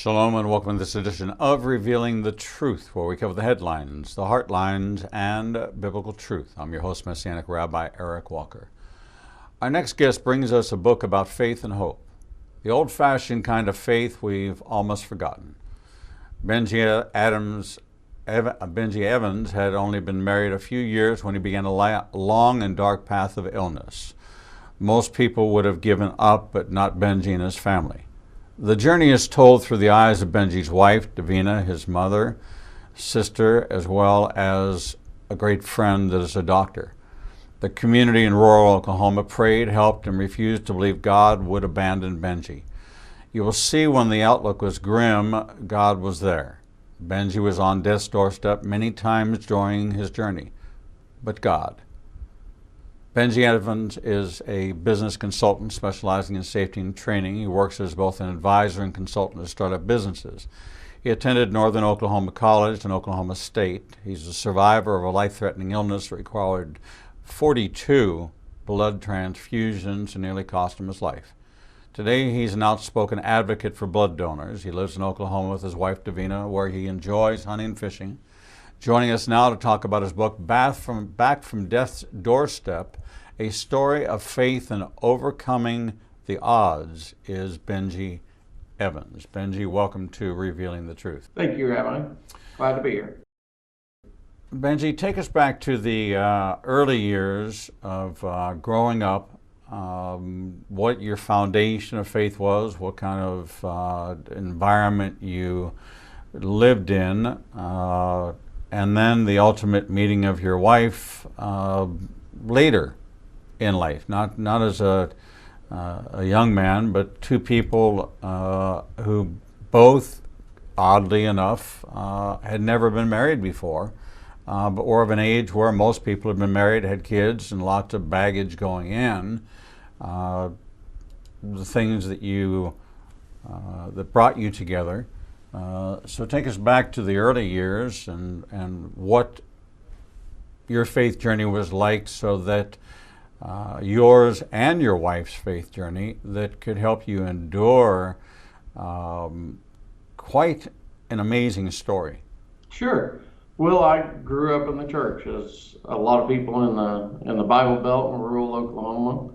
Shalom and welcome to this edition of Revealing the Truth, where we cover the headlines, the heartlines, and biblical truth. I'm your host, Messianic Rabbi Eric Walker. Our next guest brings us a book about faith and hope, the old-fashioned kind of faith we've almost forgotten. Benji Evans had only been married a few years when he began a long and dark path of illness. Most people would have given up, but not Benji and his family. The journey is told through the eyes of Benji's wife, Davina, his mother, sister, as well as a great friend that is a doctor. The community in rural Oklahoma prayed, helped, and refused to believe God would abandon Benji. You will see when the outlook was grim, God was there. Benji was on death's doorstep many times during his journey, but God. Benji Evans is a business consultant specializing in safety and training. He works as both an advisor and consultant to startup businesses. He attended Northern Oklahoma College and Oklahoma State. He's a survivor of a life-threatening illness that required 42 blood transfusions and nearly cost him his life. Today, he's an outspoken advocate for blood donors. He lives in Oklahoma with his wife, Davina, where he enjoys hunting and fishing. Joining us now to talk about his book, Back from Death's Doorstep, A Story of Faith and Overcoming the Odds, is Benji Evans. Benji, welcome to Revealing the Truth. Thank you, Rabbi. Glad to be here. Benji, take us back to the early years of growing up, what your foundation of faith was, what kind of environment you lived in, and then the ultimate meeting of your wife later in life, not as a young man, but two people who both, oddly enough, had never been married before, but were of an age where most people had been married, had kids, and lots of baggage going in. The things that that brought you together. So take us back to the early years and what your faith journey was like, so that yours and your wife's faith journey that could help you endure quite an amazing story. Sure. Well, I grew up in the church, as a lot of people in the Bible Belt in rural Oklahoma.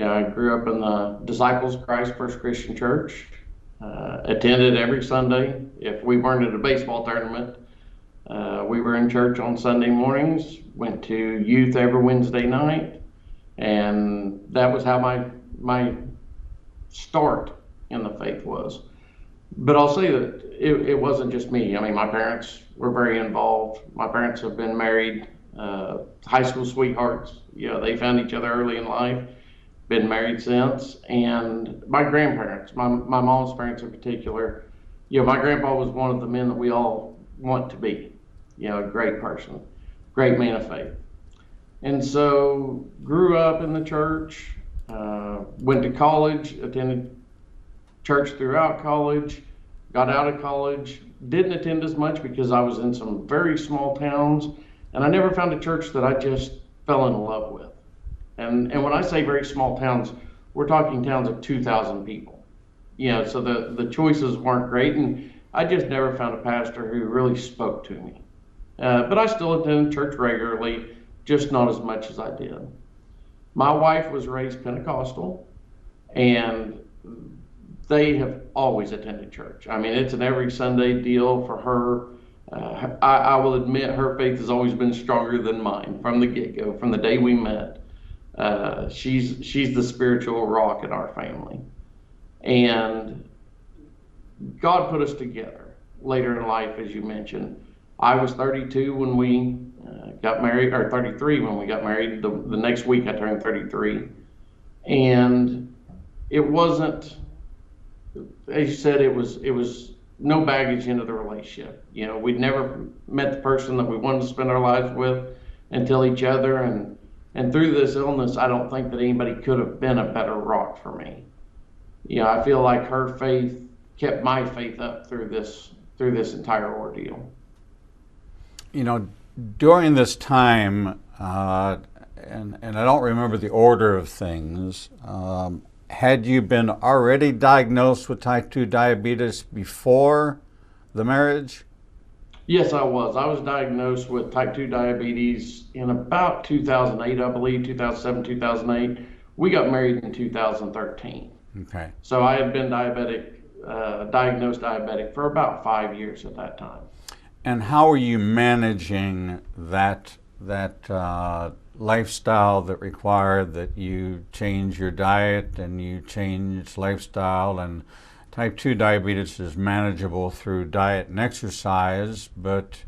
I grew up in the Disciples of Christ First Christian Church. Attended every Sunday. If we weren't at a baseball tournament, we were in church on Sunday mornings, went to youth every Wednesday night, and that was how my start in the faith was. But I'll say that it wasn't just me. I mean, my parents were very involved. My parents have been married, high school sweethearts. They found each other early in life. Been married since. And my grandparents, my mom's parents in particular, my grandpa was one of the men that we all want to be. A great person, great man of faith. And so grew up in the church, went to college, attended church throughout college, got out of college, didn't attend as much because I was in some very small towns, and I never found a church that I just fell in love with. And when I say very small towns, we're talking towns of 2,000 people. So the choices weren't great, and I just never found a pastor who really spoke to me. But I still attended church regularly, just not as much as I did. My wife was raised Pentecostal, and they have always attended church. I mean, it's an every Sunday deal for her. I will admit her faith has always been stronger than mine from the get-go, from the day we met. She's the spiritual rock in our family. And God put us together later in life, as you mentioned. I was 32 when we got married, or 33 when we got married. The next week I turned 33. And it wasn't, as you said, it was no baggage into the relationship. We'd never met the person that we wanted to spend our lives with until each other. And through this illness, I don't think that anybody could have been a better rock for me. I feel like her faith kept my faith up through this entire ordeal. During this time, and I don't remember the order of things, Had you been already diagnosed with type 2 diabetes before the marriage? Yes, I was. I was diagnosed with type 2 diabetes in about 2008, I believe, 2007, 2008. We got married in 2013. Okay. So I had been diagnosed diabetic for about 5 years at that time. And how are you managing that lifestyle that required that you change your diet and you change lifestyle? And type 2 diabetes is manageable through diet and exercise, but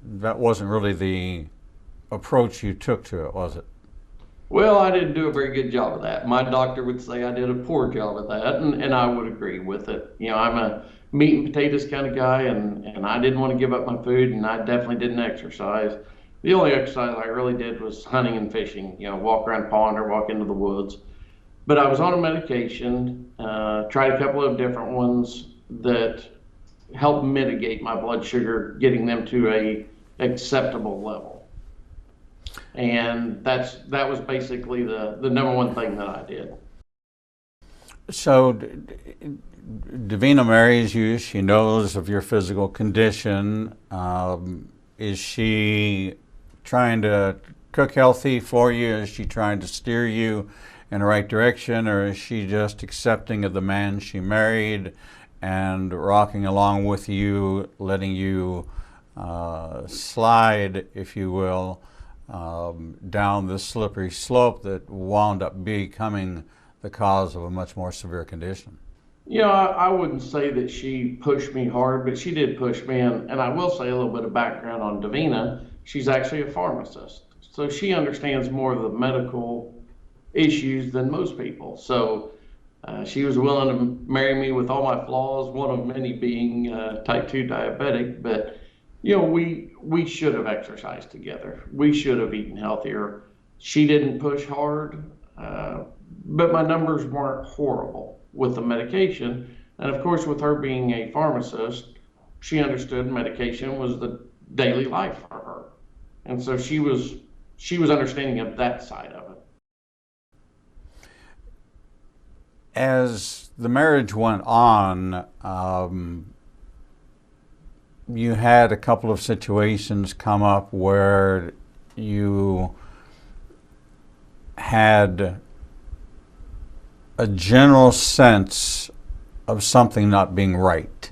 that wasn't really the approach you took to it, was it? Well, I didn't do a very good job of that. My doctor would say I did a poor job of that, and I would agree with it. I'm a meat and potatoes kind of guy, and I didn't want to give up my food, and I definitely didn't exercise. The only exercise I really did was hunting and fishing, walk around a pond or walk into the woods. But I was on a medication, tried a couple of different ones that helped mitigate my blood sugar, getting them to a acceptable level. And that was basically the number one thing that I did. So Davina marries you. She knows of your physical condition. Is she trying to cook healthy for you? Is she trying to steer you in the right direction, or is she just accepting of the man she married and rocking along with you, letting you slide, if you will, down this slippery slope that wound up becoming the cause of a much more severe condition? I wouldn't say that she pushed me hard, but she did push me. And I will say a little bit of background on Davina. She's actually a pharmacist, so she understands more of the medical issues than most people. So she was willing to marry me with all my flaws, one of many being type 2 diabetic. But we should have exercised together. We should have eaten healthier. She didn't push hard, but my numbers weren't horrible with the medication. And of course, with her being a pharmacist, she understood medication was the daily life for her. And so she was understanding of that side of it. As the marriage went on, you had a couple of situations come up where you had a general sense of something not being right.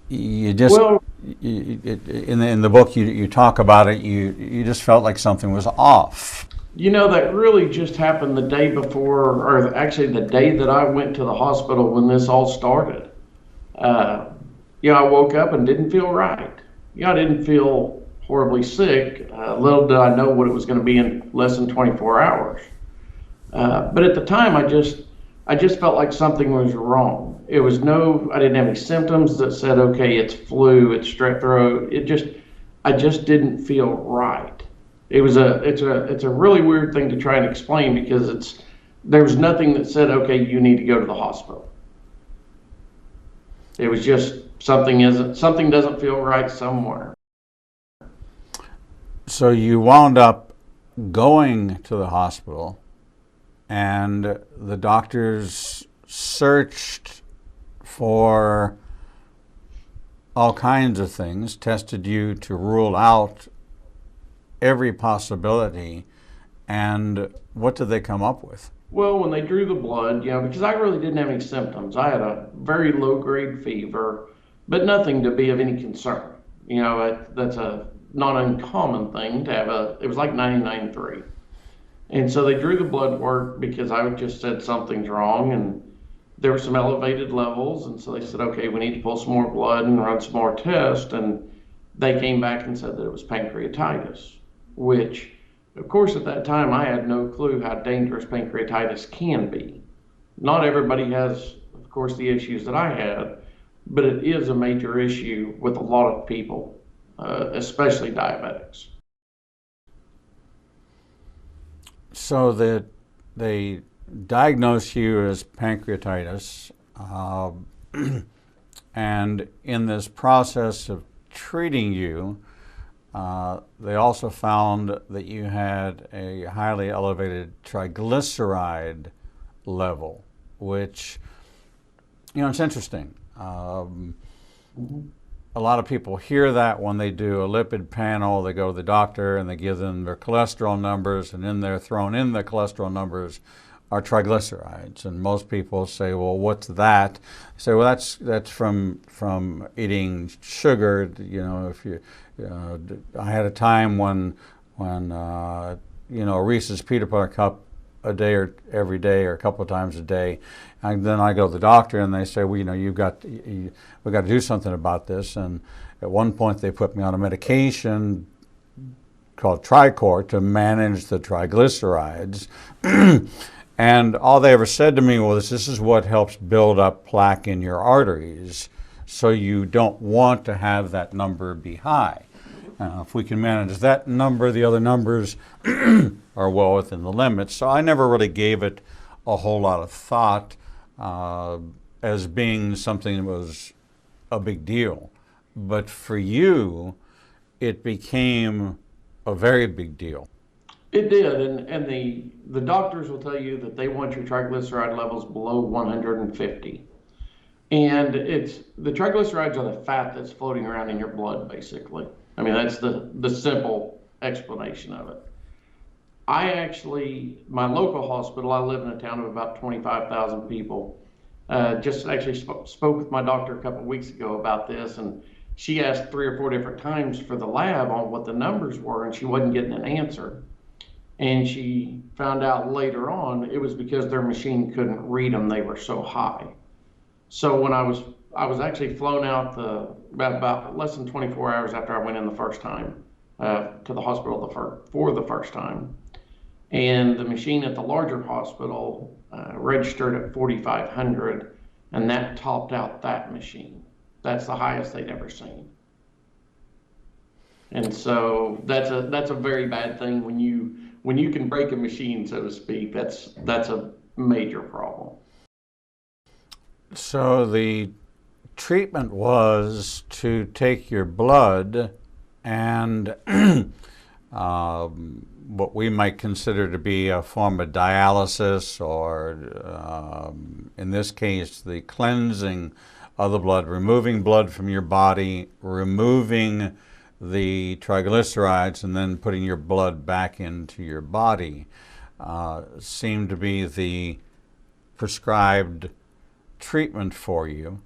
You just, Well, in the book you talk about it, you just felt like something was off. that really just happened the day before, or actually the day that I went to the hospital when this all started. I woke up and didn't feel right. I didn't feel horribly sick. Little did I know what it was going to be in less than 24 hours. But at the time, I just felt like something was wrong. I didn't have any symptoms that said, okay, it's flu, it's strep throat. I just didn't feel right. It's a really weird thing to try and explain, because there was nothing that said, okay, you need to go to the hospital. It was just something doesn't feel right somewhere. So you wound up going to the hospital, and the doctors searched for all kinds of things, tested you to rule out every possibility. And what did they come up with? Well, when they drew the blood, because I really didn't have any symptoms. I had a very low-grade fever, but nothing to be of any concern. That's a not uncommon thing to have it was like 99.3. And so they drew the blood work because I just said something's wrong, and there were some elevated levels. And so they said, okay, we need to pull some more blood and run some more tests. And they came back and said that it was pancreatitis, which, of course, at that time, I had no clue how dangerous pancreatitis can be. Not everybody has, of course, the issues that I had, but it is a major issue with a lot of people, especially diabetics. So that they diagnosed you as pancreatitis, and in this process of treating you, they also found that you had a highly elevated triglyceride level, which, it's interesting. A lot of people hear that when they do a lipid panel, they go to the doctor and they give them their cholesterol numbers, and in there, thrown in the cholesterol numbers are triglycerides. And most people say, well, what's that? They say, well, that's from eating sugar. I had a time when a Reese's peanut butter cup a day or every day or a couple of times a day, and then I go to the doctor and they say, well, we've got to do something about this. And at one point they put me on a medication called Tricor to manage the triglycerides. And all they ever said to me was, this is what helps build up plaque in your arteries, so you don't want to have that number be high. If we can manage that number, the other numbers are well within the limits. So I never really gave it a whole lot of thought as being something that was a big deal. But for you, it became a very big deal. It did, and the doctors will tell you that they want your triglyceride levels below 150. And the triglycerides are the fat that's floating around in your blood, basically. I mean, that's the simple explanation of it. My local hospital, I live in a town of about 25,000 people, just actually spoke with my doctor a couple of weeks ago about this, and she asked 3 or 4 different times for the lab on what the numbers were, and she wasn't getting an answer. And she found out later on it was because their machine couldn't read them, they were so high. So when I was actually flown out about less than 24 hours after I went in the first time to the hospital for the first time. And the machine at the larger hospital registered at 4,500, and that topped out that machine. That's the highest they'd ever seen. And so that's a very bad thing when you can break a machine, so to speak. That's a major problem. So the treatment was to take your blood and what we might consider to be a form of dialysis, or in this case, the cleansing of the blood, removing blood from your body, removing the triglycerides, and then putting your blood back into your body, seemed to be the prescribed treatment for you.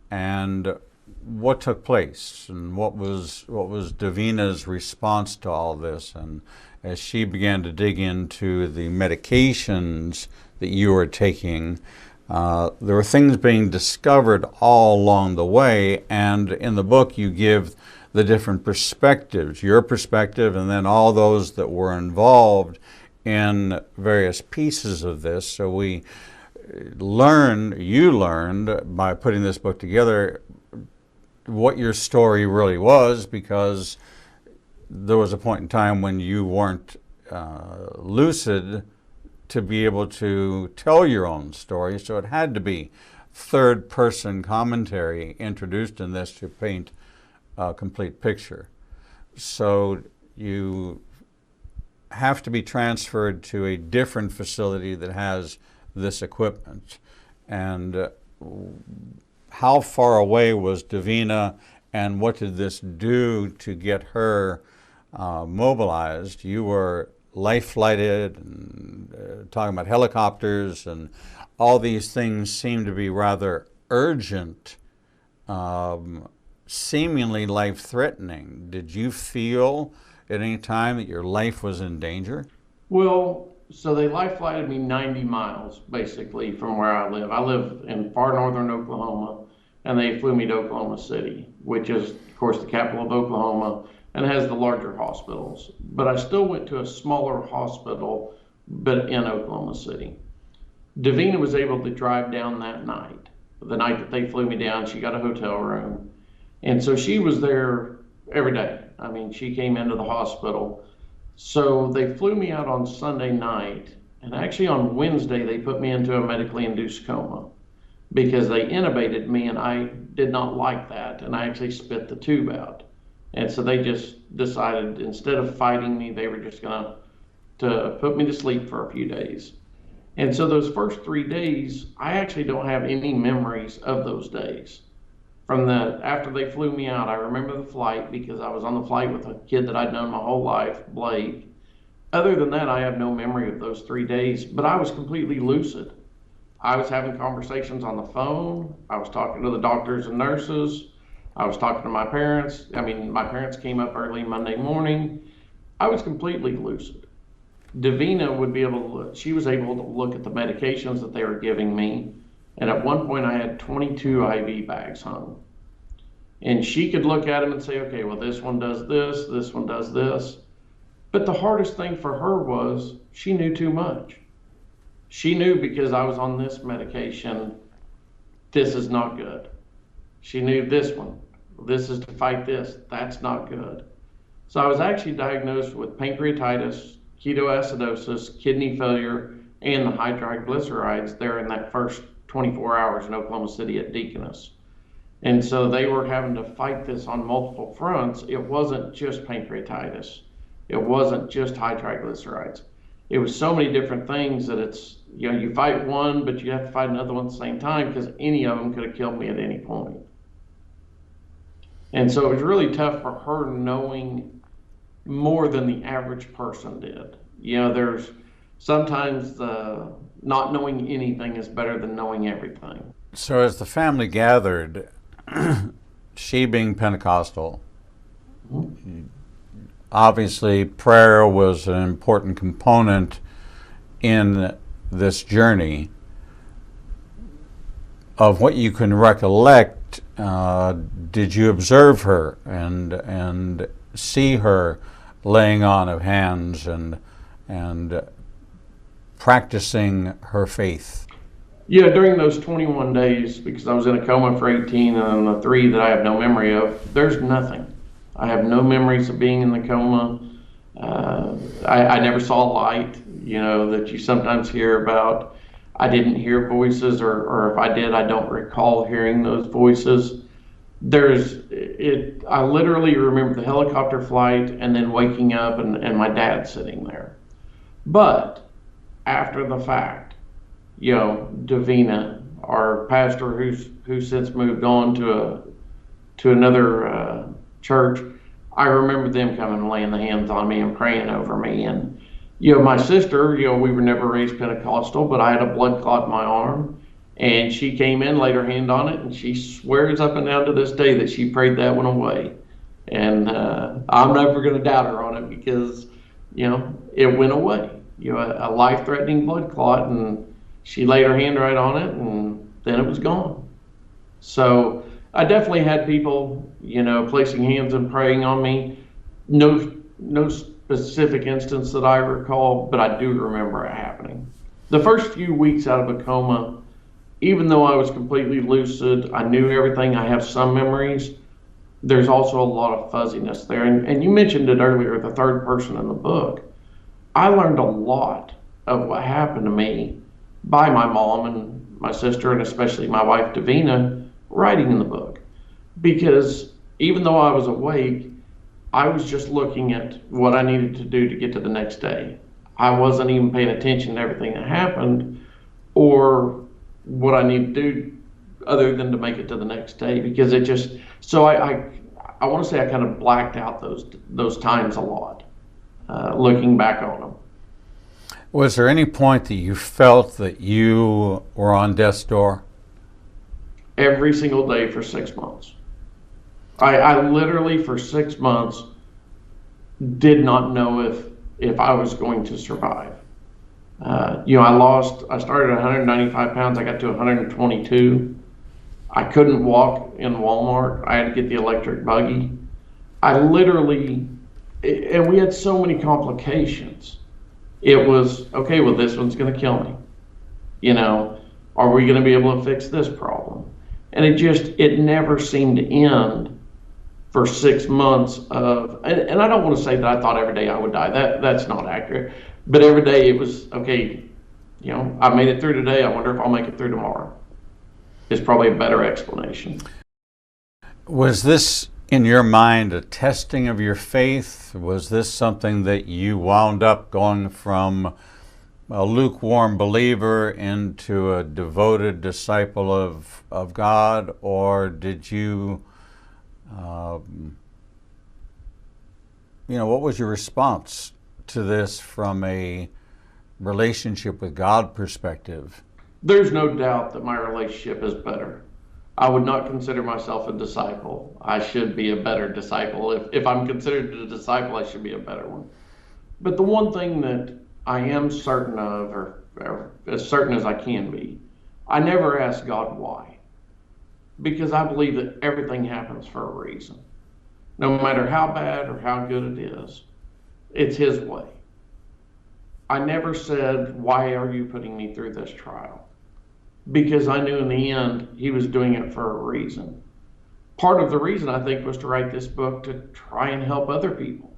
And what took place, and what was Davina's response to all this? And as she began to dig into the medications that you were taking, there were things being discovered all along the way. And in the book, you give the different perspectives, your perspective, and then all those that were involved in various pieces of this. So you learned by putting this book together what your story really was, because there was a point in time when you weren't lucid to be able to tell your own story, so it had to be third-person commentary introduced in this to paint a complete picture. So you have to be transferred to a different facility that has this equipment. And how far away was Davina, and what did this do to get her mobilized? You were life-flighted, and talking about helicopters, and all these things seem to be rather urgent, seemingly life-threatening. Did you feel at any time that your life was in danger? Well, so they life-flighted me 90 miles, basically, from where I live. I live in far northern Oklahoma, and they flew me to Oklahoma City, which is, of course, the capital of Oklahoma, and has the larger hospitals. But I still went to a smaller hospital, but in Oklahoma City. Davina was able to drive down that night. The night that they flew me down, she got a hotel room. And so she was there every day. I mean, she came into the hospital. So they flew me out on Sunday night, and actually on Wednesday they put me into a medically induced coma because they intubated me, and I did not like that, and I actually spit the tube out. And so they just decided, instead of fighting me, they were just gonna put me to sleep for a few days. And so those first 3 days, I actually don't have any memories of those days. After they flew me out, I remember the flight because I was on the flight with a kid that I'd known my whole life, Blake. Other than that, I have no memory of those 3 days, but I was completely lucid. I was having conversations on the phone. I was talking to the doctors and nurses. I was talking to my parents. I mean, my parents came up early Monday morning. I was completely lucid. Davina she was able to look at the medications that they were giving me. And at one point I had 22 IV bags hung. And she could look at them and say, okay, well, this one does this one does this. But the hardest thing for her was she knew too much. She knew because I was on this medication, this is not good. She knew this one, this is to fight this, that's not good. So I was actually diagnosed with pancreatitis, ketoacidosis, kidney failure, and the high triglycerides there in that first 24 hours in Oklahoma City at Deaconess. And so they were having to fight this on multiple fronts. It wasn't just pancreatitis. It wasn't just high triglycerides. It was so many different things that you fight one, but you have to fight another one at the same time because any of them could have killed me at any point. And so it was really tough for her knowing more than the average person did. There's sometimes not knowing anything is better than knowing everything. So as the family gathered, she being Pentecostal, obviously prayer was an important component in this journey. Of what you can recollect, did you observe her and see her laying on of hands and practicing her faith? Yeah, during those 21 days, because I was in a coma for 18 and the 3 that I have no memory of, there's nothing. I have no memories of being in the coma. I never saw light, that you sometimes hear about. I didn't hear voices, or if I did, I don't recall hearing those voices. I literally remember the helicopter flight and then waking up and my dad sitting there. But after the fact, Davina, our pastor who's since moved on to another church, I remember them coming and laying the hands on me and praying over me. And my sister, we were never raised Pentecostal, but I had a blood clot in my arm, and she came in, laid her hand on it, and she swears up and down to this day that she prayed that one away. And I'm never going to doubt her on it because it went away. A life-threatening blood clot, and she laid her hand right on it, and then it was gone. So I definitely had people, placing hands and praying on me. No specific instance that I recall, but I do remember it happening. The first few weeks out of a coma, even though I was completely lucid, I knew everything, I have some memories, there's also a lot of fuzziness there. And you mentioned it earlier, the third person in the book. I learned a lot of what happened to me by my mom and my sister, and especially my wife, Davina, writing in the book. Because even though I was awake, I was just looking at what I needed to do to get to the next day. I wasn't even paying attention to everything that happened or what I need to do other than to make it to the next day, because it just, so I want to say I kind of blacked out those times a lot, looking back on them. Was there any point that you felt that you were on death's door? Every single day for 6 months. I literally for 6 months did not know if I was going to survive. I started at 195 pounds, I got to 122. I couldn't walk in Walmart. I had to get the electric buggy. And we had so many complications. It was, okay, well, this one's going to kill me. Are we going to be able to fix this problem? And it never seemed to end for 6 months of, and I don't want to say that I thought every day I would die. That's not accurate. But every day it was, okay, I made it through today. I wonder if I'll make it through tomorrow. Is probably a better explanation. Was this, in your mind, a testing of your faith? Was this something that you wound up going from a lukewarm believer into a devoted disciple of God, or did you, what was your response to this from a relationship with God perspective? There's no doubt that my relationship is better. I would not consider myself a disciple. I should be a better disciple. If I'm considered a disciple, I should be a better one. But the one thing that I am certain of, or as certain as I can be, I never ask God why. Because I believe that everything happens for a reason. No matter how bad or how good it is, it's His way. I never said, why are you putting me through this trial? Because I knew in the end He was doing it for a reason. Part of the reason, I think, was to write this book to try and help other people.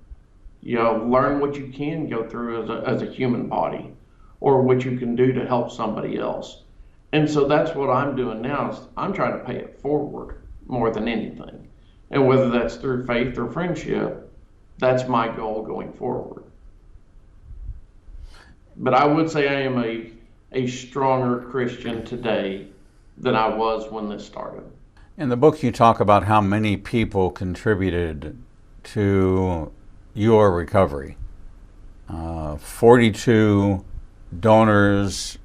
Learn what you can go through as a human body, or what you can do to help somebody else. And so that's what I'm doing now, is I'm trying to pay it forward more than anything. And whether that's through faith or friendship, that's my goal going forward. But I would say I am a stronger Christian today than I was when this started. In the book, you talk about how many people contributed to your recovery. 42 donors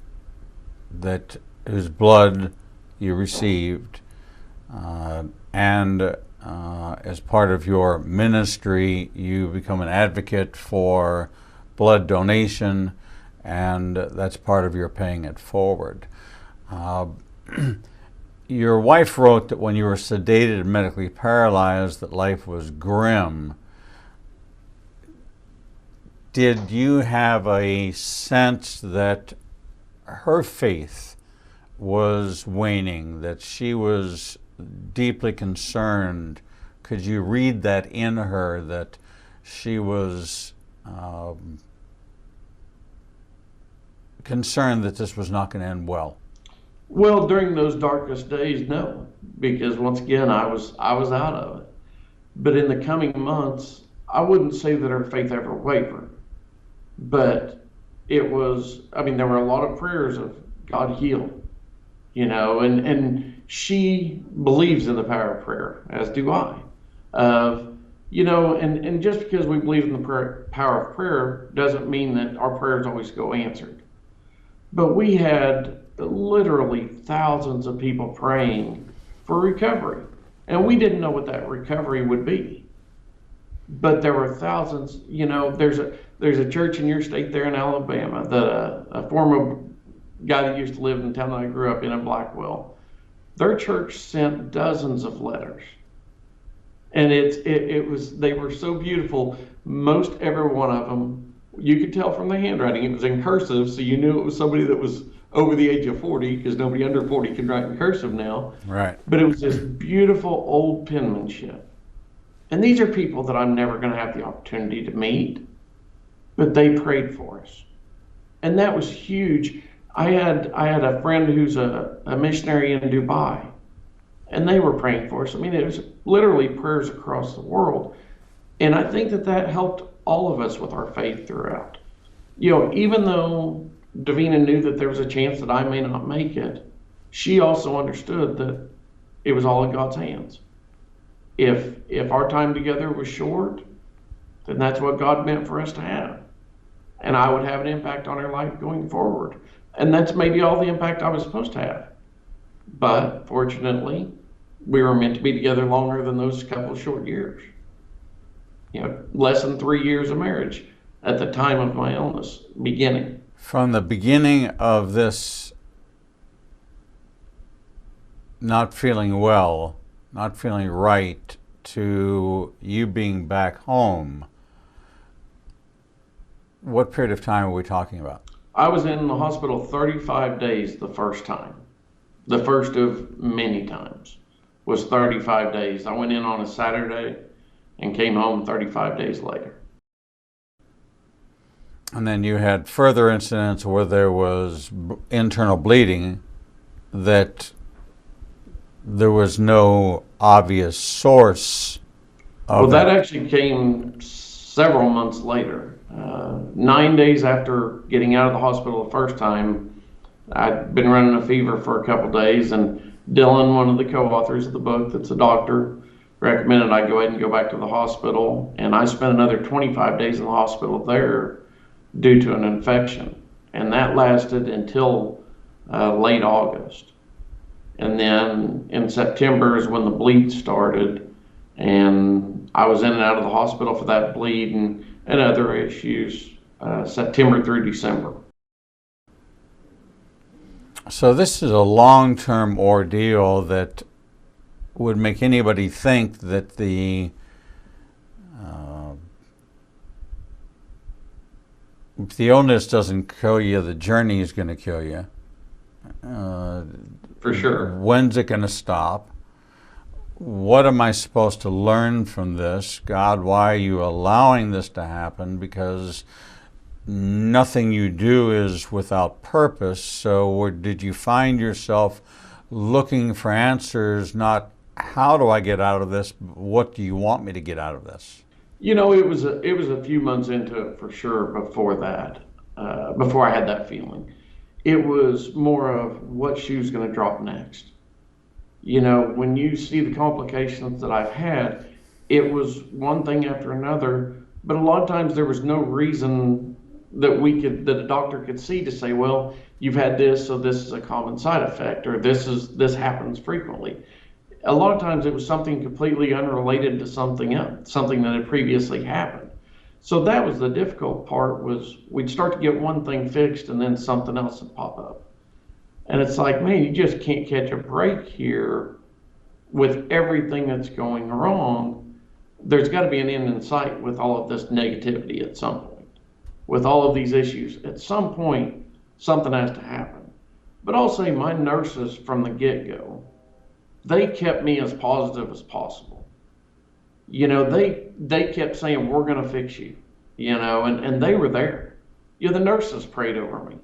whose blood you received, and as part of your ministry, you become an advocate for blood donation, and that's part of your paying it forward. Your wife wrote that when you were sedated and medically paralyzed, that life was grim. Did you have a sense that her faith was waning, that she was deeply concerned? Could you read that in her, that she was concerned that this was not going to end well? Well, during those darkest days, no, because once again, I was out of it. But in the coming months, I wouldn't say that her faith ever wavered. But it was, there were a lot of prayers of God heal, and she believes in the power of prayer, as do I. And just because we believe in the power of prayer doesn't mean that our prayers always go answered. But we had literally thousands of people praying for recovery, and we didn't know what that recovery would be. But there were thousands. There's a church in your state there in Alabama that a former guy that used to live in the town that I grew up in Blackwell, their church sent dozens of letters, and they were so beautiful. Most every one of them, you could tell from the handwriting, it was in cursive, so you knew it was somebody that was over the age of 40, because nobody under 40 can write in cursive now. Right. But it was this beautiful old penmanship. And these are people that I'm never going to have the opportunity to meet, but they prayed for us. And that was huge. I had a friend who's a missionary in Dubai, and they were praying for us. It was literally prayers across the world. And I think that helped all of us with our faith throughout. Even though Davina knew that there was a chance that I may not make it, she also understood that it was all in God's hands. If our time together was short, then that's what God meant for us to have. And I would have an impact on her life going forward. And that's maybe all the impact I was supposed to have. But fortunately, we were meant to be together longer than those couple of short years. Less than 3 years of marriage at the time of my illness beginning. From the beginning of this not feeling well, not feeling right, to you being back home, what period of time are we talking about? I was in the hospital 35 days the first time. The first of many times was 35 days. I went in on a Saturday and came home 35 days later. And then you had further incidents where there was internal bleeding that there was no obvious source of Well, that actually came several months later. 9 days after getting out of the hospital the first time, I'd been running a fever for a couple days, and Dylan, one of the co-authors of the book that's a doctor, recommended I go ahead and go back to the hospital, and I spent another 25 days in the hospital there due to an infection, and that lasted until late August. And then in September is when the bleed started, and I was in and out of the hospital for that bleed and other issues, September through December. So this is a long-term ordeal that would make anybody think that if the illness doesn't kill you, the journey is going to kill you. For sure. When's it going to stop? What am I supposed to learn from this? God, why are you allowing this to happen? Because nothing you do is without purpose. So did you find yourself looking for answers, not how do I get out of this, but what do you want me to get out of this? You know, it was a few months into it for sure before that, before I had that feeling. It was more of what shoe's going to drop next. You know, when you see the complications that I've had, it was one thing after another, but a lot of times there was no reason that a doctor could see to say, well, you've had this, so this is a common side effect, or this happens frequently. A lot of times it was something completely unrelated to something else, something that had previously happened. So that was the difficult part, was we'd start to get one thing fixed and then something else would pop up. And it's like, man, you just can't catch a break here with everything that's going wrong. There's got to be an end in sight with all of this negativity at some point. With all of these issues, at some point, something has to happen. But I'll say my nurses from the get-go, they kept me as positive as possible. You know, they kept saying, we're going to fix you, you know, and they were there. You know, the nurses prayed over me.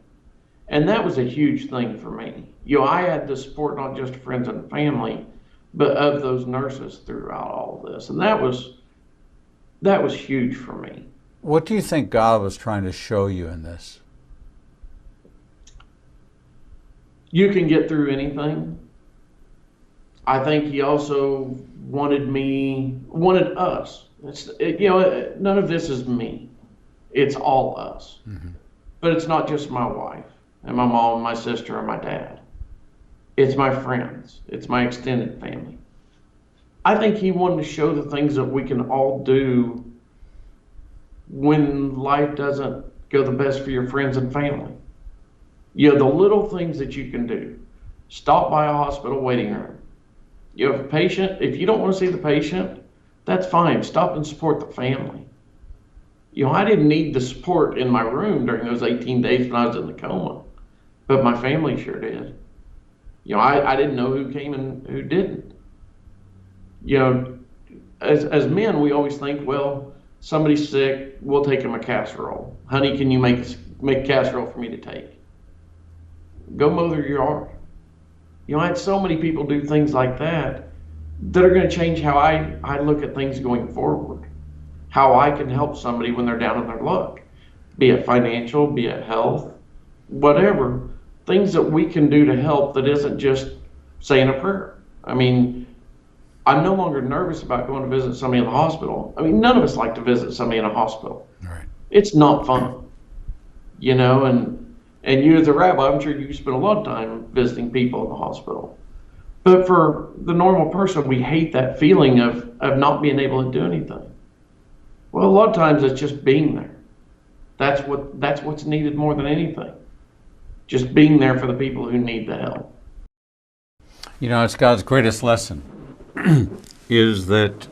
And that was a huge thing for me. You know, I had the support not just of friends and family, but of those nurses throughout all of this. And that was huge for me. What do you think God was trying to show you in this? You can get through anything. I think he also wanted us. You know, none of this is me. It's all us. Mm-hmm. But it's not just my wife and my mom and my sister and my dad. It's my friends. It's my extended family. I think he wanted to show the things that we can all do when life doesn't go the best for your friends and family. You know, the little things that you can do. Stop by a hospital waiting room. You have a patient, if you don't want to see the patient, that's fine. Stop and support the family. You know, I didn't need the support in my room during those 18 days when I was in the coma, but my family sure did. You know, I didn't know who came and who didn't. You know, as men, we always think, well, somebody's sick, we'll take them a casserole. Honey, can you make casserole for me to take? Go mow their yard. You know, I had so many people do things like that that are going to change how I look at things going forward. How I can help somebody when they're down on their luck. Be it financial, be it health, whatever. Things that we can do to help that isn't just saying a prayer. I mean, I'm no longer nervous about going to visit somebody in the hospital. I mean, none of us like to visit somebody in a hospital. Right. It's not fun. You know, and you as a rabbi, I'm sure you spend a lot of time visiting people in the hospital. But for the normal person, we hate that feeling of not being able to do anything. Well, a lot of times it's just being there. That's what's needed more than anything. Just being there for the people who need the help. You know, it's God's greatest lesson is that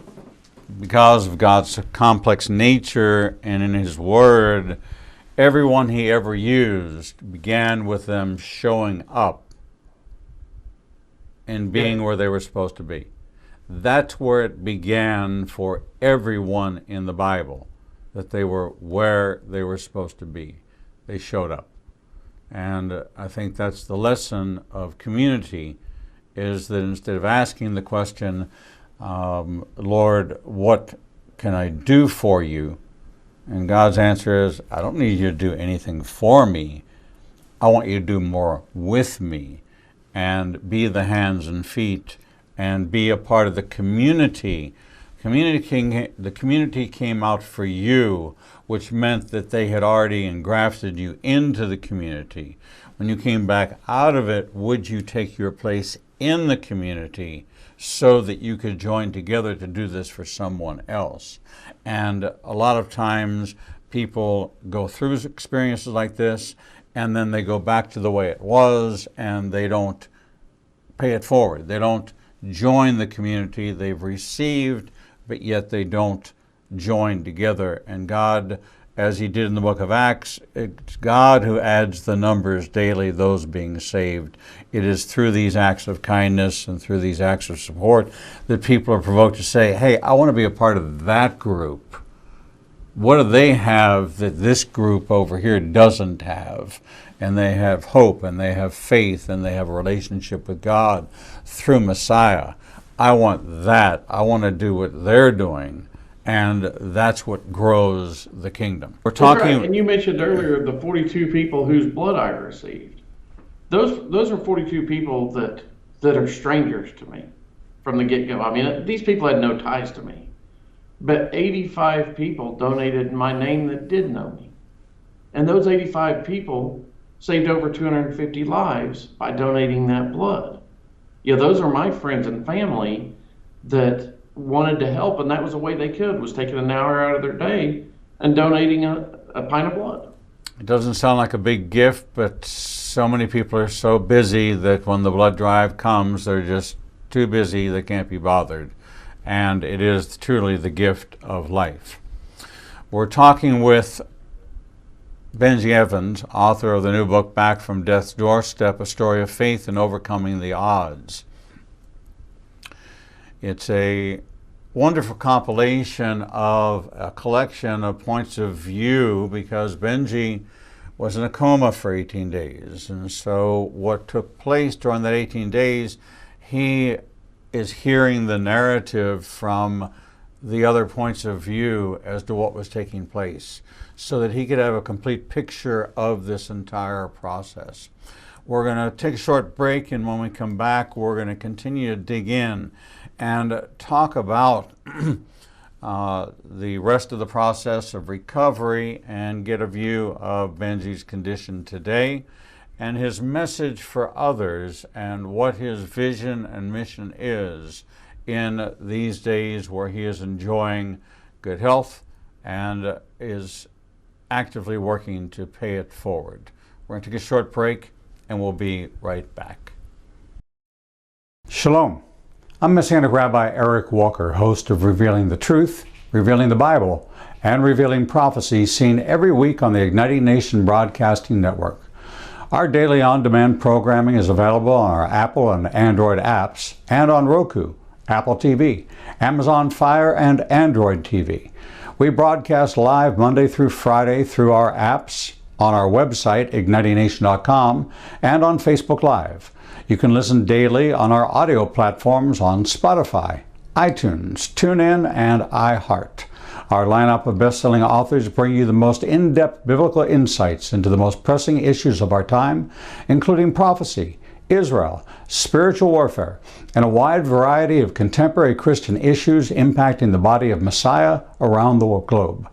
because of God's complex nature and in His Word, everyone He ever used began with them showing up and being where they were supposed to be. That's where it began for everyone in the Bible, that they were where they were supposed to be. They showed up. And I think that's the lesson of community, is that instead of asking the question, Lord, what can I do for you? And God's answer is, I don't need you to do anything for me. I want you to do more with me and be the hands and feet and be a part of the community. The community came out for you, which meant that they had already engrafted you into the community. When you came back out of it, would you take your place in the community so that you could join together to do this for someone else? And a lot of times people go through experiences like this, and then they go back to the way it was, and they don't pay it forward. They don't join the community they've received, but yet they don't join together. And God, as he did in the book of Acts, it's God who adds the numbers daily, those being saved. It is through these acts of kindness and through these acts of support that people are provoked to say, hey, I want to be a part of that group. What do they have that this group over here doesn't have? And they have hope, and they have faith, and they have a relationship with God through Messiah. I want that. I want to do what they're doing. And that's what grows the kingdom. We're talking. Right. And you mentioned earlier the 42 people whose blood I received. Those are 42 people that are strangers to me from the get-go. I mean, these people had no ties to me. But 85 people donated in my name that did know me. And those 85 people saved over 250 lives by donating that blood. Yeah, those are my friends and family that wanted to help, and that was the way they could, was taking an hour out of their day and donating a pint of blood. It doesn't sound like a big gift, but so many people are so busy that when the blood drive comes, they're just too busy, they can't be bothered. And it is truly the gift of life. We're talking with Benji Evans, author of the new book, Back from Death's Doorstep, A Story of Faith in Overcoming the Odds. It's a wonderful compilation of a collection of points of view, because Benji was in a coma for 18 days. And so what took place during that 18 days, he is hearing the narrative from the other points of view as to what was taking place, so that he could have a complete picture of this entire process. We're going to take a short break, and when we come back, we're going to continue to dig in and talk about the rest of the process of recovery and get a view of Benji's condition today and his message for others and what his vision and mission is in these days where he is enjoying good health and is actively working to pay it forward. We're going to take a short break, and we'll be right back. Shalom. I'm Messianic Rabbi Eric Walker, host of Revealing the Truth, Revealing the Bible, and Revealing Prophecy, seen every week on the Igniting Nation Broadcasting Network. Our daily on-demand programming is available on our Apple and Android apps and on Roku, Apple TV, Amazon Fire, and Android TV. We broadcast live Monday through Friday through our apps, on our website, ignitingnation.com, and on Facebook Live. You can listen daily on our audio platforms on Spotify, iTunes, TuneIn, and iHeart. Our lineup of best-selling authors bring you the most in-depth biblical insights into the most pressing issues of our time, including prophecy, Israel, spiritual warfare, and a wide variety of contemporary Christian issues impacting the body of Messiah around the globe.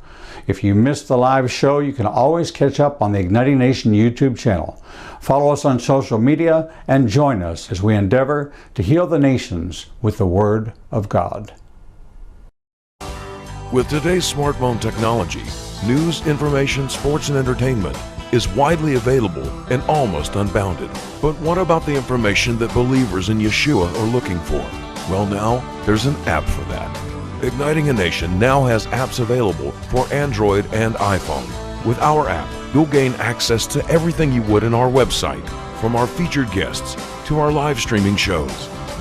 If you missed the live show, you can always catch up on the Igniting Nation YouTube channel. Follow us on social media and join us as we endeavor to heal the nations with the Word of God. With today's smartphone technology, news, information, sports, and entertainment is widely available and almost unbounded. But what about the information that believers in Yeshua are looking for? Well, now there's an app for that. Igniting a Nation now has apps available for Android and iPhone. With our app, you'll gain access to everything you would in our website, from our featured guests to our live streaming shows.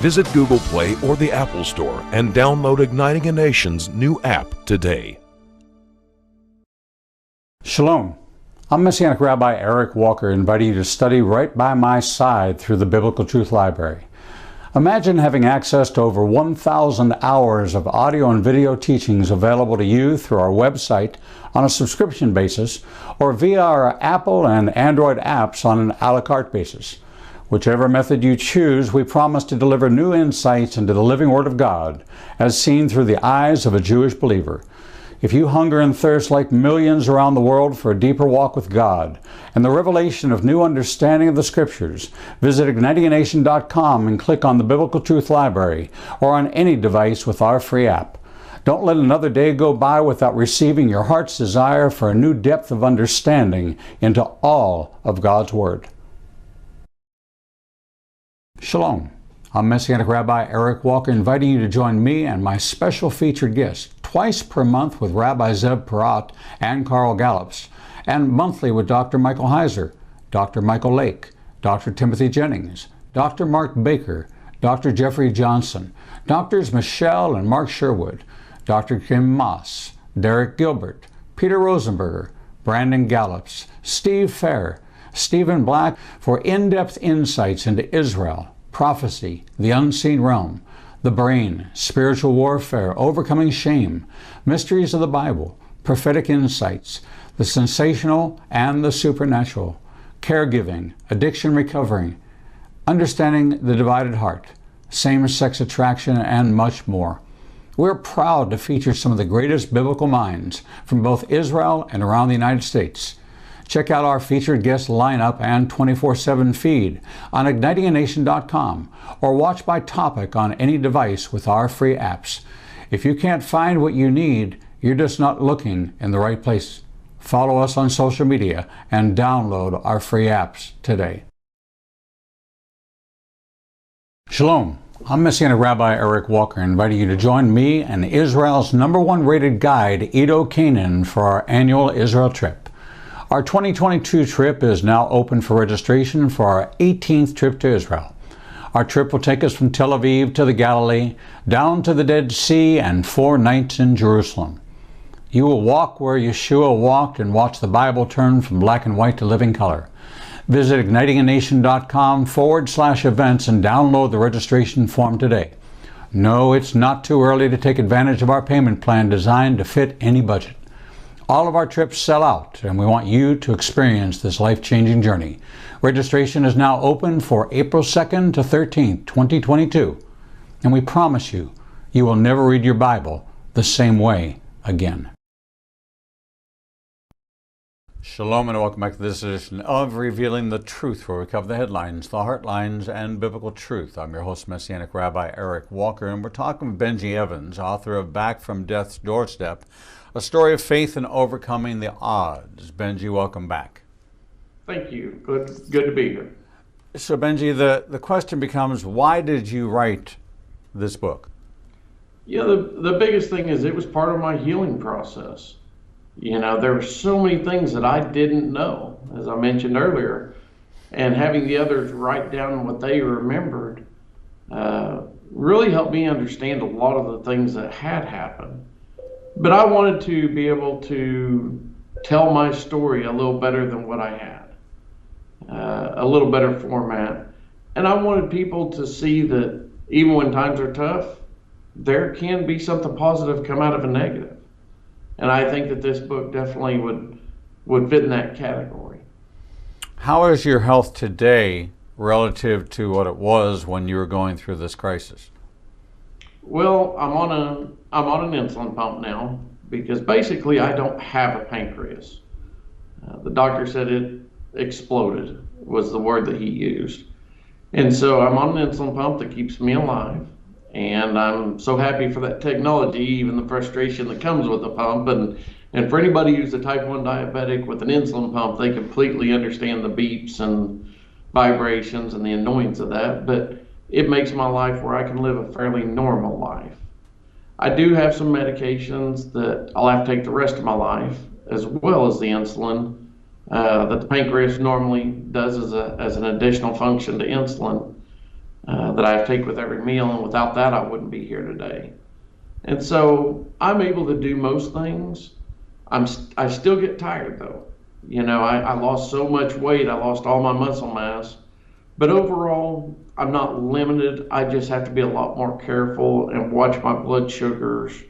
Visit Google Play or the Apple Store and download Igniting a Nation's new app today. Shalom. I'm Messianic Rabbi Eric Walker, inviting you to study right by my side through the Biblical Truth Library. Imagine having access to over 1,000 hours of audio and video teachings available to you through our website on a subscription basis or via our Apple and Android apps on an a la carte basis. Whichever method you choose, we promise to deliver new insights into the living Word of God as seen through the eyes of a Jewish believer. If you hunger and thirst like millions around the world for a deeper walk with God and the revelation of new understanding of the Scriptures, visit ignitingnation.com and click on the Biblical Truth Library or on any device with our free app. Don't let another day go by without receiving your heart's desire for a new depth of understanding into all of God's Word. Shalom. I'm Messianic Rabbi Eric Walker, inviting you to join me and my special featured guests twice per month with Rabbi Zeb Parat and Carl Gallups, and monthly with Dr. Michael Heiser, Dr. Michael Lake, Dr. Timothy Jennings, Dr. Mark Baker, Dr. Jeffrey Johnson, Drs. Michelle and Mark Sherwood, Dr. Kim Moss, Derek Gilbert, Peter Rosenberger, Brandon Gallups, Steve Fair, Stephen Black for in-depth insights into Israel, prophecy, the unseen realm, the brain, spiritual warfare, overcoming shame, mysteries of the Bible, prophetic insights, the sensational and the supernatural, caregiving, addiction recovery, understanding the divided heart, same-sex attraction, and much more. We're proud to feature some of the greatest biblical minds from both Israel and around the United States. Check out our featured guest lineup and 24/7 feed on ignitingnation.com or watch by topic on any device with our free apps. If you can't find what you need, you're just not looking in the right place. Follow us on social media and download our free apps today. Shalom. I'm Messianic Rabbi Eric Walker, inviting you to join me and Israel's #1 rated guide, Edo Canaan, for our annual Israel trip. Our 2022 trip is now open for registration for our 18th trip to Israel. Our trip will take us from Tel Aviv to the Galilee, down to the Dead Sea, and 4 nights in Jerusalem. You will walk where Yeshua walked and watch the Bible turn from black and white to living color. Visit ignitingnation.com/events and download the registration form today. No, it's not too early to take advantage of our payment plan designed to fit any budget. All of our trips sell out, and we want you to experience this life-changing journey. Registration is now open for April 2nd to 13th, 2022, and we promise you, you will never read your Bible the same way again. Shalom and welcome back to this edition of Revealing the Truth, where we cover the headlines, the heartlines, and biblical truth. I'm your host, Messianic Rabbi Eric Walker, and we're talking with Benji Evans, author of Back from Death's Doorstep, a story of faith and overcoming the odds. Benji, welcome back. Thank you. Good to be here. So Benji, the question becomes, why did you write this book? Yeah, the biggest thing is it was part of my healing process. You know, there were so many things that I didn't know, as I mentioned earlier, and having the others write down what they remembered really helped me understand a lot of the things that had happened. But I wanted to be able to tell my story a little better than what I had, a little better format. And I wanted people to see that even when times are tough, there can be something positive come out of a negative. And I think that this book definitely would fit in that category. How is your health today relative to what it was when you were going through this crisis? Well, I'm on an insulin pump now because basically I don't have a pancreas. The doctor said it exploded, was the word that he used. And so I'm on an insulin pump that keeps me alive. And I'm so happy for that technology, even the frustration that comes with the pump. And for anybody who's a type 1 diabetic with an insulin pump, they completely understand the beeps and vibrations and the annoyance of that. But it makes my life where I can live a fairly normal life. I do have some medications that I'll have to take the rest of my life, as well as the insulin that the pancreas normally does as an additional function to insulin. That I have to take with every meal, and without that I wouldn't be here today. And so I'm able to do most things. I still get tired though. You know, I lost so much weight, I lost all my muscle mass, but overall I'm not limited. I just have to be a lot more careful and watch my blood sugars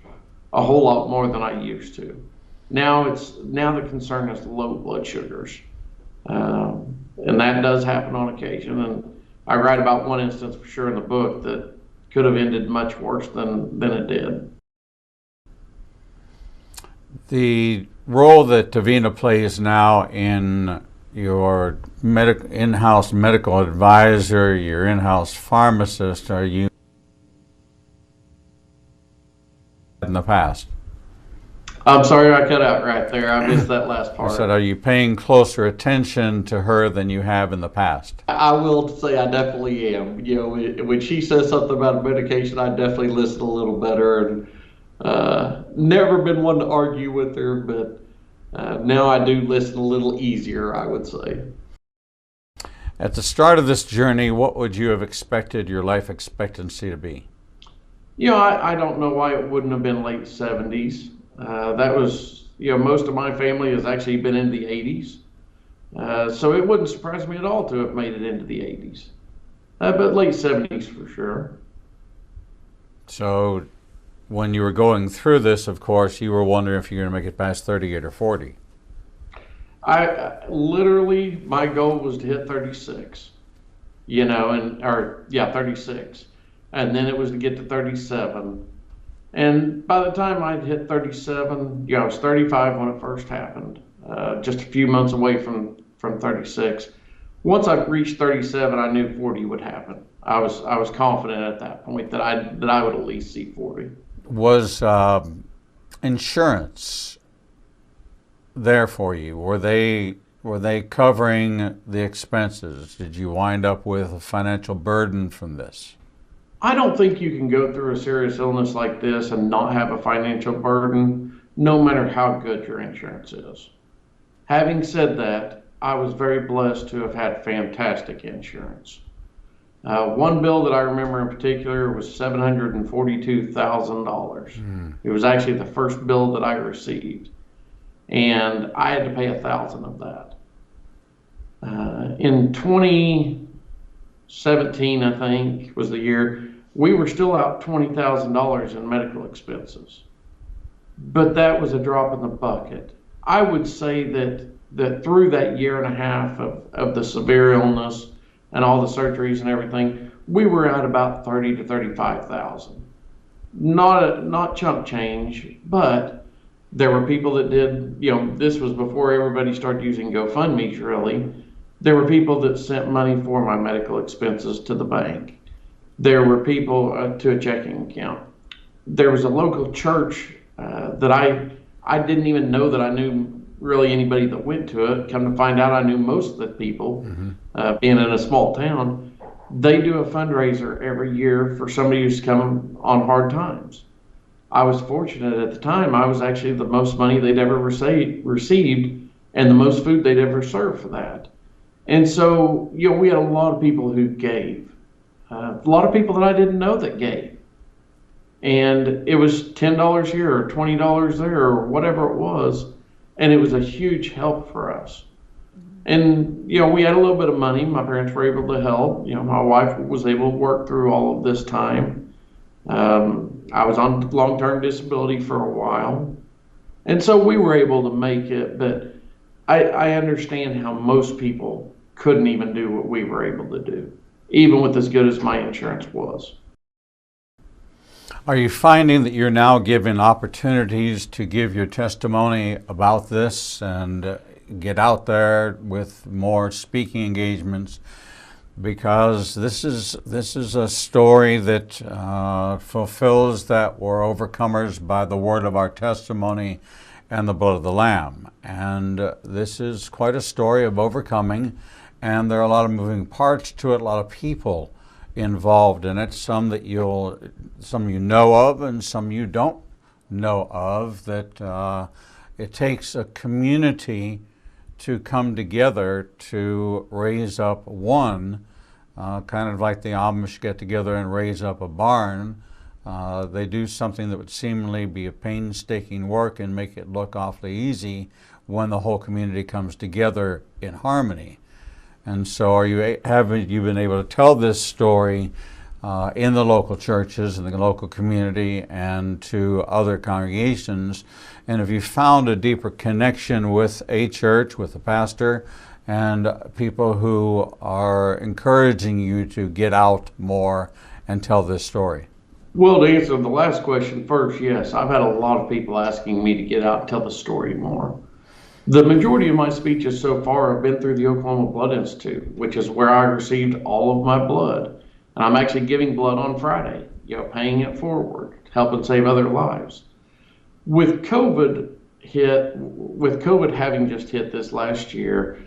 a whole lot more than I used to. Now the concern is low blood sugars, and that does happen on occasion. And I write about one instance for sure in the book that could have ended much worse than it did. The role that Davina plays now in your in-house medical advisor, your in-house pharmacist, are you in the past? I'm sorry, I cut out right there. I missed that last part. I said, are you paying closer attention to her than you have in the past? I will say I definitely am. You know, when she says something about a medication, I definitely listen a little better. And never been one to argue with her, but now I do listen a little easier, I would say. At the start of this journey, what would you have expected your life expectancy to be? You know, I don't know why it wouldn't have been late 70s. That was, you know, most of my family has actually been in the 80s. So it wouldn't surprise me at all to have made it into the 80s. But late 70s for sure. So when you were going through this, of course, you were wondering if you were going to make it past 38 or 40. Literally, my goal was to hit 36, you know, 36. And then it was to get to 37. And by the time I'd hit 37, you know, I was 35 when it first happened, just a few months away from 36. Once I reached 37, I knew 40 would happen. I was confident at that point that I would at least see 40. Was insurance there for you? Were they covering the expenses? Did you wind up with a financial burden from this? I don't think you can go through a serious illness like this and not have a financial burden, no matter how good your insurance is. Having said that, I was very blessed to have had fantastic insurance. One bill that I remember in particular was $742,000. It was actually the first bill that I received, and I had to pay $1,000 of that. In 2017, I think, was the year, we were still out $20,000 in medical expenses. But that was a drop in the bucket. I would say that through that year and a half of the severe illness and all the surgeries and everything, we were at about $30,000 to $35,000. Not chump change, but there were people that did, you know, this was before everybody started using GoFundMe's really. There were people that sent money for my medical expenses to the bank. There were people to a checking account. There was a local church that I didn't even know that I knew really anybody that went to it. Come to find out, I knew most of the people, being in a small town. They do a fundraiser every year for somebody who's come on hard times. I was fortunate at the time. I was actually the most money they'd ever received and the most food they'd ever served for that. And so, you know, we had a lot of people who gave. A lot of people that I didn't know that gave. And it was $10 here or $20 there or whatever it was. And it was a huge help for us. And, you know, we had a little bit of money. My parents were able to help. You know, my wife was able to work through all of this time. I was on long-term disability for a while. And so we were able to make it. But I understand how most people couldn't even do what we were able to do, even with as good as my insurance was. Are you finding that you're now given opportunities to give your testimony about this and get out there with more speaking engagements? Because this is a story that fulfills that we're overcomers by the word of our testimony and the blood of the Lamb. And this is quite a story of overcoming, and there are a lot of moving parts to it, a lot of people involved in it, some you know of and some you don't know of, that it takes a community to come together to raise up one, kind of like the Amish get together and raise up a barn. They do something that would seemingly be a painstaking work and make it look awfully easy when the whole community comes together in harmony. And so have you been able to tell this story in the local churches, in the local community, and to other congregations? And have you found a deeper connection with a church, with a pastor, and people who are encouraging you to get out more and tell this story? Well, to answer the last question first, yes, I've had a lot of people asking me to get out and tell the story more. The majority of my speeches so far have been through the Oklahoma Blood Institute, which is where I received all of my blood. And I'm actually giving blood on Friday, paying it forward, helping save other lives. With COVID having just hit this last year,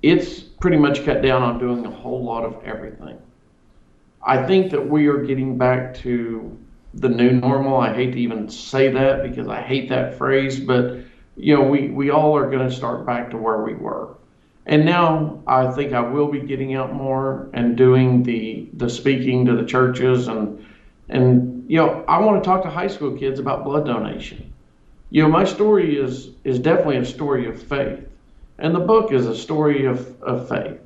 it's pretty much cut down on doing a whole lot of everything. I think that we are getting back to the new normal. I hate to even say that because I hate that phrase, but we all are going to start back to where we were. And now I think I will be getting out more and doing the speaking to the churches, and I want to talk to high school kids about blood donation. My story is definitely a story of faith, and the book is a story of faith.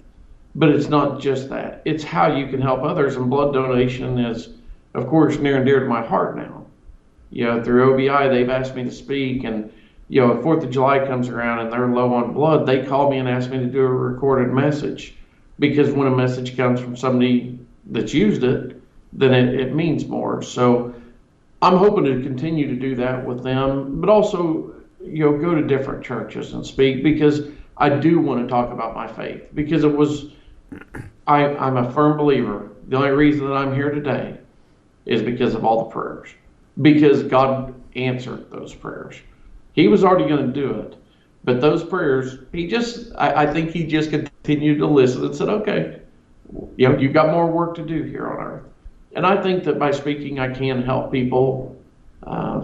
But it's not just that. It's how you can help others, and blood donation is, of course, near and dear to my heart now. Through OBI, they've asked me to speak, and if 4th of July comes around and they're low on blood, they call me and ask me to do a recorded message, because when a message comes from somebody that's used it, then it means more. So I'm hoping to continue to do that with them, but also go to different churches and speak, because I do want to talk about my faith, because I'm a firm believer. The only reason that I'm here today is because of all the prayers, because God answered those prayers. He was already going to do it, but those prayers, I think he just continued to listen and said, okay, you've got more work to do here on earth. And I think that by speaking, I can help people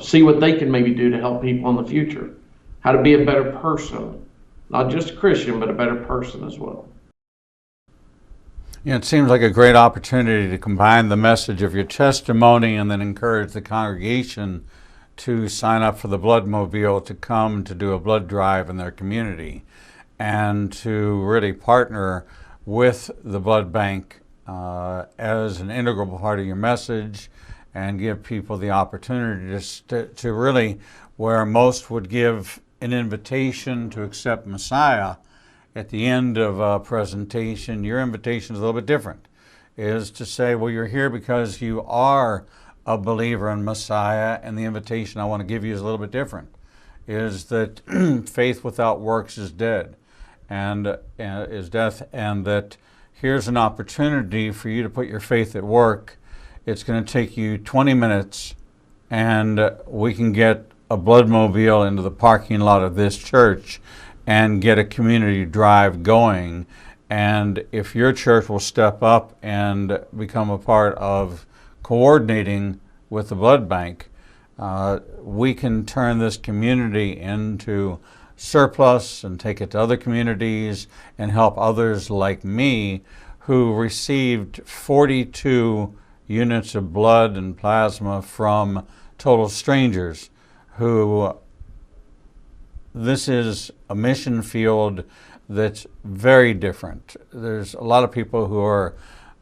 see what they can maybe do to help people in the future, how to be a better person, not just a Christian, but a better person as well. It seems like a great opportunity to combine the message of your testimony and then encourage the congregation to sign up for the Bloodmobile, to come to do a blood drive in their community, and to really partner with the blood bank as an integral part of your message, and give people the opportunity to really, where most would give an invitation to accept Messiah at the end of a presentation, your invitation is a little bit different, is to say, well, you're here because you are a believer in Messiah, and the invitation I want to give you is a little bit different, is that faith without works is dead, and is death, and that here's an opportunity for you to put your faith at work. It's going to take you 20 minutes, and we can get a Bloodmobile into the parking lot of this church and get a community drive going. And if your church will step up and become a part of coordinating with the blood bank, we can turn this community into surplus and take it to other communities and help others like me who received 42 units of blood and plasma from total strangers who, this is a mission field that's very different. There's a lot of people who are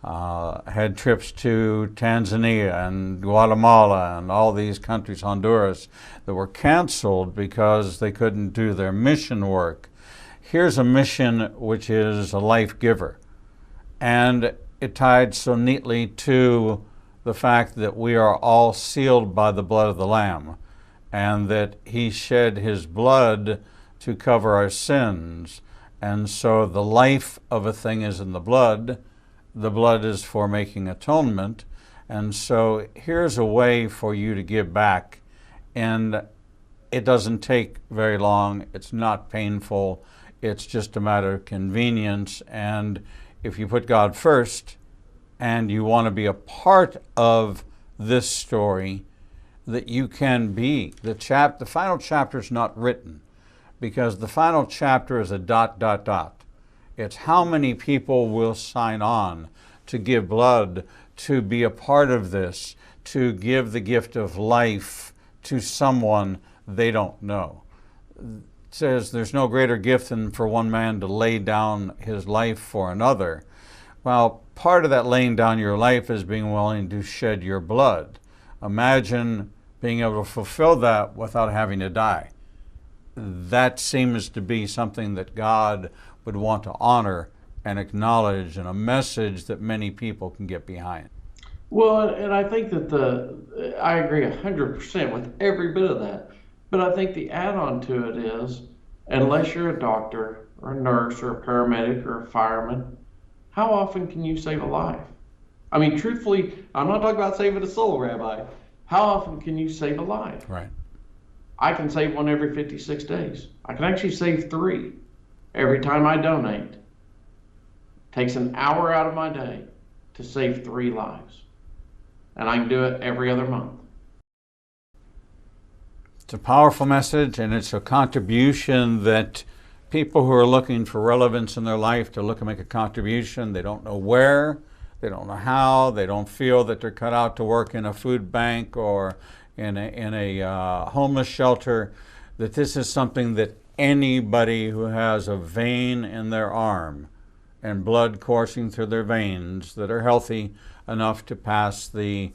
had trips to Tanzania and Guatemala and all these countries, Honduras, that were canceled because they couldn't do their mission work. Here's a mission which is a life giver, and it tied so neatly to the fact that we are all sealed by the blood of the Lamb, and that he shed his blood to cover our sins. And so the life of a thing is in the blood. The blood is for making atonement. And so here's a way for you to give back. And it doesn't take very long. It's not painful. It's just a matter of convenience. And if you put God first and you want to be a part of this story, that you can be. The final chapter is not written, because the final chapter is a ... It's how many people will sign on to give blood, to be a part of this, to give the gift of life to someone they don't know. says there's no greater gift than for one man to lay down his life for another. Well, part of that laying down your life is being willing to shed your blood. Imagine being able to fulfill that without having to die. That seems to be something that God would want to honor and acknowledge, and a message that many people can get behind. Well, and I think that I agree 100% with every bit of that. But I think the add-on to it is, unless you're a doctor or a nurse or a paramedic or a fireman, how often can you save a life? I mean, truthfully, I'm not talking about saving a soul, Rabbi. How often can you save a life? Right. I can save one every 56 days. I can actually save 3 every time I donate. Takes an hour out of my day to save 3 lives. And I can do it every other month. It's a powerful message, and it's a contribution that people who are looking for relevance in their life to look and make a contribution, they don't know where, they don't know how, they don't feel that they're cut out to work in a food bank or in a homeless shelter, that this is something that anybody who has a vein in their arm and blood coursing through their veins that are healthy enough to pass the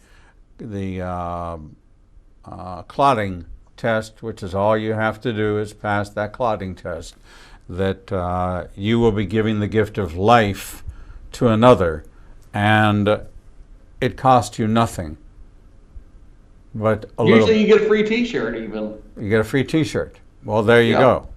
clotting test, which is all you have to do is pass that clotting test, that you will be giving the gift of life to another, and it costs you nothing. But usually you get a free t-shirt even. You get a free t-shirt. Well, there you go.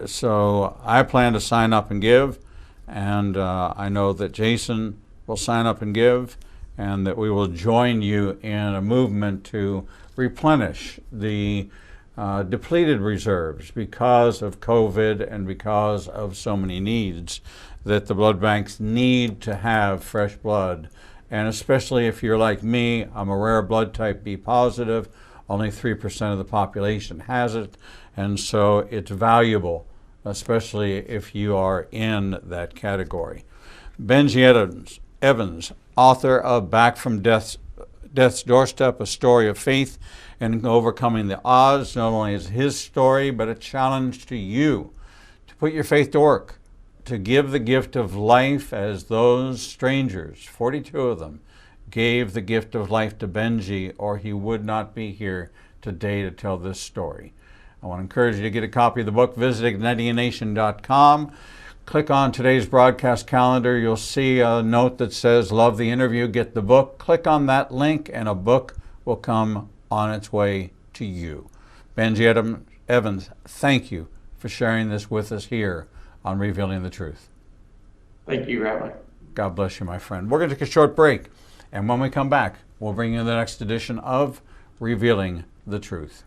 So I plan to sign up and give, and I know that Jason will sign up and give, and that we will join you in a movement to replenish the depleted reserves because of COVID and because of so many needs, that the blood banks need to have fresh blood. And especially if you're like me, I'm a rare blood type B positive. Only 3% of the population has it, and so it's valuable, especially if you are in that category. Benji Evans, author of Back from Death's Doorstep, a story of faith and overcoming the odds. Not only is his story, but a challenge to you to put your faith to work, to give the gift of life as those strangers, 42 of them, gave the gift of life to Benji, or he would not be here today to tell this story. I want to encourage you to get a copy of the book. Visit ignitianation.com. Click on today's broadcast calendar. You'll see a note that says, love the interview, get the book. Click on that link and a book will come on its way to you. Benji Evans, thank you for sharing this with us here on Revealing the Truth. Thank you, Rabbi. God bless you, my friend. We're going to take a short break, and when we come back, we'll bring you the next edition of Revealing the Truth.